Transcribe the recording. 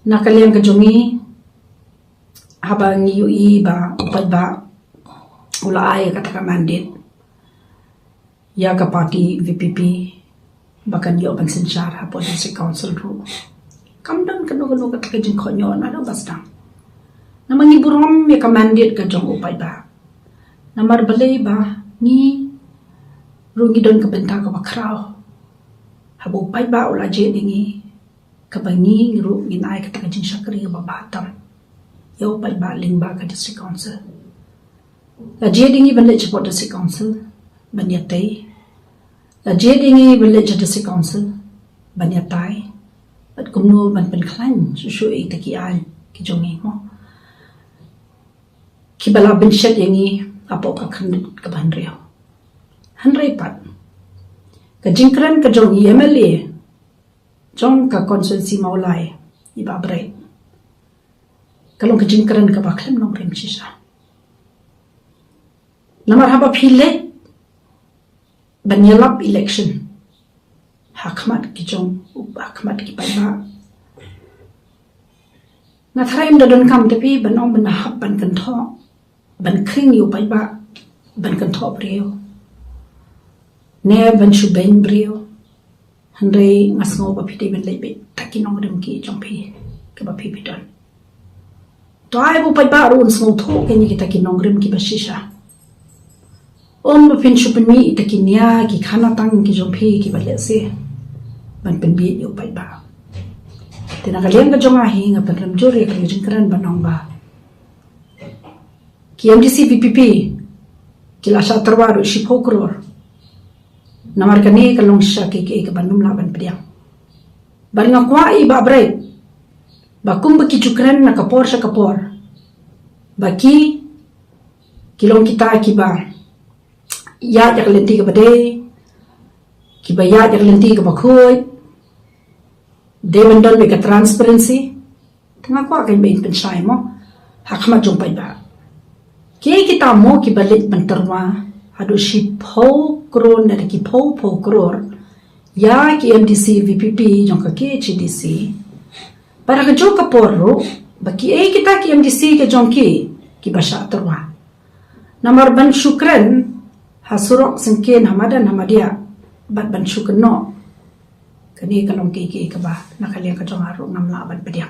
nakaliang kajongi habang ngiyui ba upad ba ula ay kataka mandate ya ka party VPP bahkan yo pensensyar hapon si council ru kamdan kanu kataka jing konyon ada basdang namang iburom ya ka mandate ka jong upad ba namar balay ba ni rungi don ka benta ka bakraw habu upad ba ula je dingi kabangi ngiru ginay kataka jing syakri ba batam ya upad ba lingba ka district council la je dingi balik support district council banyatai la je dingi balik district council banyatai at kumno ban penklan susu ay takian ki jongi mo ki bala bensyat yangi apo ka kandid ka banrio hanray pat ka jingkran ka jongi MLA jong ka konsensi maulay iba break kalong ka jingkran ka baklam nong rim sisa namar haba phile banyalap election hakmat ki jong hakmat ki paiba na thraim da don kam tapi banong banahap ban kan tho ban kring yu paiba ban kan tho brio ne ban shu ben brio handai ngasngo ba phiti ben lebe takinong rim ki jong phi ka ba phi bidon to ai bu paiba ru nsmo tho ke ni kita kinong rim ki basisha om pin shupni itakinya ki khana tang ki jompi ki bale se ban pen bi yo pai ba tina kaleng ka jonga hi nga pen jore ka jingkran banong ba ki MDC VPP ki la sha tarwaru shi phokror namar ka ne ka long sha ki ka banum la ban priang bar nga kwa i ba bre ba kum ba ki chukran na kapor sha kapor ba ki kilong kita ki ba ya jak lenti ke bade ki ba ya jak lenti ke bakhoy de mandon be ka transparency tanga ko kan be pensai mo hakma jong pai ba ke kita mo ki balit bantarwa hadu shi pho kron na ki pho kror ya ki MDC VPP jong ka ke HDC para ka jong ka porro ba ki kita ki MDC ke jong ki basha tarwa namar ban shukran hasurok sengken hamadan hamadia bat ban syukur no kani kalong ke ba nakaliang ka jong haru ngamla ban pediak